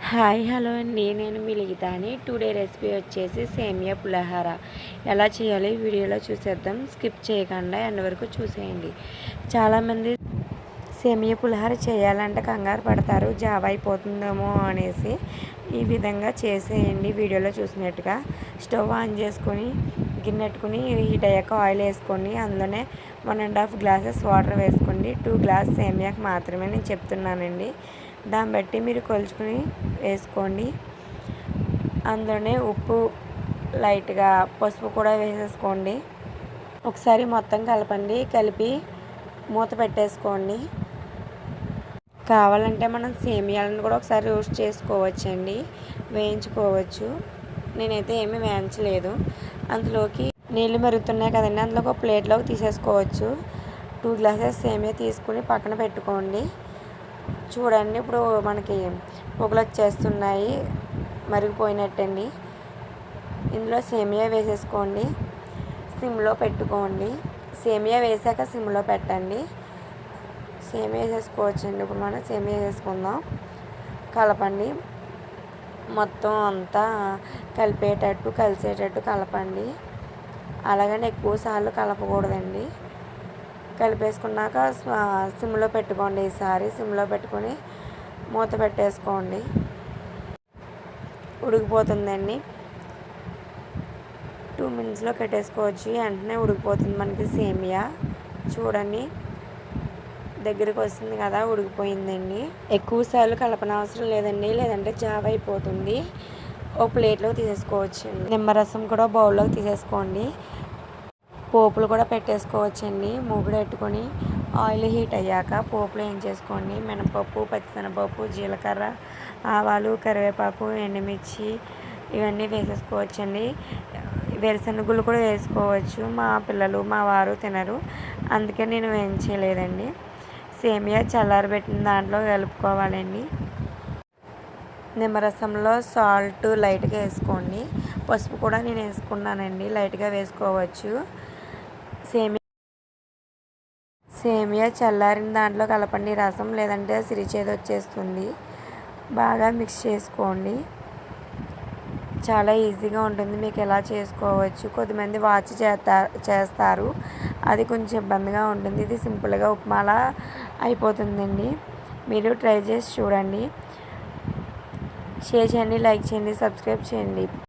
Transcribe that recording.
Hi hello అండి, నేను మీ లిఖితాని. Today recipe వచ్చేసి సేమియా పులిహోర ఎలా చేయాలి వీడియోలో చూసేద్దాం. స్కిప్ చేయకుండా ఎండ్ వరకు చూసేయండి. చాలామంది సేమియా పులిహోర చేయాలంటే కంగారు పడతారు, జావ అయిపోతుందేమో అనేసి. ఈ విధంగా చేసేయండి వీడియోలో చూసినట్టుగా. స్టవ్ ఆన్ చేసుకొని గిన్నెట్టుకుని హీట్ అయ్యాక ఆయిల్ వేసుకోండి. అందులోనే 1.5 గ్లాసెస్ వాటర్ వేసుకోండి. 2 గ్లాస్ సేమియాకి మాత్రమే నేను చెప్తున్నానండి. దాన్ని బట్టి మీరు కొలుచుకుని వేసుకోండి. అందులోనే ఉప్పు, లైట్గా పసుపు కూడా వేసేసుకోండి. ఒకసారి మొత్తం కలపండి. కలిపి మూత పెట్టేసుకోండి. కావాలంటే మనం సేమియాలను కూడా ఒకసారి రోస్ట్ చేసుకోవచ్చండి, వేయించుకోవచ్చు. నేనైతే ఏమీ వేయించలేదు. అందులోకి నీళ్ళు మరుగుతున్నాయి కదండి, అందులో ఒక ప్లేట్లోకి తీసేసుకోవచ్చు. 2 గ్లాసెస్ సేమియా తీసుకుని పక్కన పెట్టుకోండి. చూడండి, ఇప్పుడు మనకి పొగలు వచ్చేస్తున్నాయి, మరిగిపోయినట్టండి. ఇందులో సేమియా వేసేసుకోండి. సిమ్లో పెట్టుకోండి. సేమియా వేసాక సిమ్లో పెట్టండి. సేమియా వేసేసుకోవచ్చండి. ఇప్పుడు మనం సేమియా వేసుకుందాం. కలపండి. మొత్తం అంతా కలిసేటట్టు కలపండి. అలాగని ఎక్కువసార్లు కలపకూడదండి. కలిపేసుకున్నాక సిమ్లో పెట్టుకోండి. ఈసారి సిమ్లో పెట్టుకొని మూత పెట్టేసుకోండి. ఉడికిపోతుందండి. 2 మినిట్స్లో పెట్టేసుకోవచ్చు. వెంటనే ఉడికిపోతుంది మనకి సేమియా. చూడండి, దగ్గరికి వస్తుంది కదా, ఉడికిపోయిందండి. ఎక్కువసార్లు కలపనవసరం లేదండి, లేదంటే జావ అయిపోతుంది. ఒక ప్లేట్లోకి తీసేసుకోవచ్చు. నిమ్మరసం కూడా బౌల్లోకి తీసేసుకోండి. పోపులు కూడా పెట్టేసుకోవచ్చండి. మూగుడు పెట్టుకొని ఆయిల్ హీట్ అయ్యాక పోపులు ఏం చేసుకోండి. మినపప్పు, పచ్చిశనగపప్పు, జీలకర్ర, ఆవాలు, కరివేపాకు, ఎండుమిర్చి ఇవన్నీ వేసేసుకోవచ్చండి. వేరుశనగుళ్ళు కూడా వేసుకోవచ్చు. మా పిల్లలు, మా వారు తినరు, అందుకే నేను వేయించలేదండి. సేమియా చల్లారబెట్టిన దాంట్లో కలుపుకోవాలండి. నిమ్మరసంలో సాల్ట్ లైట్గా వేసుకోండి. పసుపు కూడా నేను వేసుకున్నానండి, లైట్గా వేసుకోవచ్చు. సేమియా చల్లారిన దాంట్లో కలపండి రసం, లేదంటే సిరిచేదు వచ్చేస్తుంది. బాగా మిక్స్ చేసుకోండి. చాలా ఈజీగా ఉంటుంది, మీకు ఎలా చేసుకోవచ్చు. కొద్దిమంది వాచ్ చేస్తారు, అది కొంచెం ఇబ్బందిగా ఉంటుంది. ఇది సింపుల్గా ఉప్మాలా అయిపోతుందండి. మీరు ట్రై చేసి చూడండి. షేర్ చేయండి, లైక్ చేయండి, సబ్స్క్రైబ్ చేయండి.